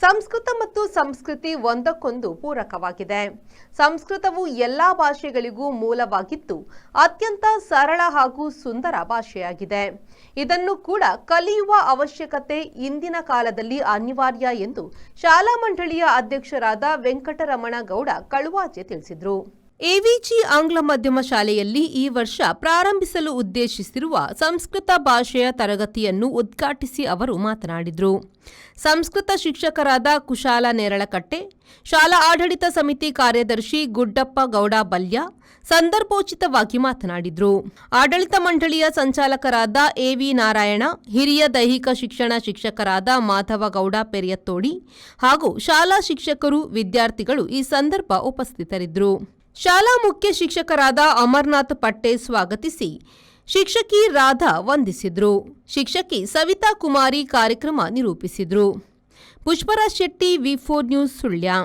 ಸಂಸ್ಕೃತ ಮತ್ತು ಸಂಸ್ಕೃತಿ ಒಂದಕ್ಕೊಂದು ಪೂರಕವಾಗಿದೆ. ಸಂಸ್ಕೃತವು ಎಲ್ಲಾ ಭಾಷೆಗಳಿಗೂ ಮೂಲವಾಗಿದ್ದು ಅತ್ಯಂತ ಸರಳ ಹಾಗೂ ಸುಂದರ ಭಾಷೆಯಾಗಿದೆ. ಇದನ್ನು ಕೂಡ ಕಲಿಯುವ ಅವಶ್ಯಕತೆ ಇಂದಿನ ಕಾಲದಲ್ಲಿ ಅನಿವಾರ್ಯ ಎಂದು ಶಾಲಾ ಮಂಡಳಿಯ ಅಧ್ಯಕ್ಷರಾದ ವೆಂಕಟರಮಣ ಗೌಡ ಕಳುವಾಜೆ ತಿಳಿಸಿದರು. ಎವಿಜಿ ಆಂಗ್ಲ ಮಾಧ್ಯಮ ಶಾಲೆಯಲ್ಲಿ ಈ ವರ್ಷ ಪ್ರಾರಂಭಿಸಲು ಉದ್ದೇಶಿಸಿರುವ ಸಂಸ್ಕೃತ ಭಾಷೆಯ ತರಗತಿಯನ್ನು ಉದ್ಘಾಟಿಸಿ ಅವರು ಮಾತನಾಡಿದರು. ಸಂಸ್ಕೃತ ಶಿಕ್ಷಕರಾದ ಕುಶಾಲ ನೇರಳಕಟ್ಟೆ, ಶಾಲಾ ಆಡಳಿತ ಸಮಿತಿ ಕಾರ್ಯದರ್ಶಿ ಗುಡ್ಡಪ್ಪ ಗೌಡ ಬಲ್ಯ ಸಂದರ್ಭೋಚಿತವಾಗಿ ಮಾತನಾಡಿದರು. ಆಡಳಿತ ಮಂಡಳಿಯ ಸಂಚಾಲಕರಾದ ಎವಿ ನಾರಾಯಣ, ಹಿರಿಯ ದೈಹಿಕ ಶಿಕ್ಷಣ ಶಿಕ್ಷಕರಾದ ಮಾಧವ ಗೌಡ ಪೆರಿಯತ್ತೋಡಿ ಹಾಗೂ ಶಾಲಾ ಶಿಕ್ಷಕರು, ವಿದ್ಯಾರ್ಥಿಗಳು ಈ ಸಂದರ್ಭ ಉಪಸ್ಥಿತರಿದ್ದರು. ಶಾಲಾ ಮುಖ್ಯ ಶಿಕ್ಷಕರಾದ ಅಮರನಾಥ್ ಪಟ್ಟೆ ಸ್ವಾಗತಿಸಿ ಶಿಕ್ಷಕಿ ರಾಧಾ ವಂದಿಸಿದ್ರು. ಶಿಕ್ಷಕಿ ಸವಿತಾ ಕುಮಾರಿ ಕಾರ್ಯಕ್ರಮ ನಿರೂಪಿಸಿದ್ರು. ಪುಷ್ಪರಾಜ್ ಶೆಟ್ಟಿ, ವಿ4 ನ್ಯೂಸ್, ಸುಳ್ಯ.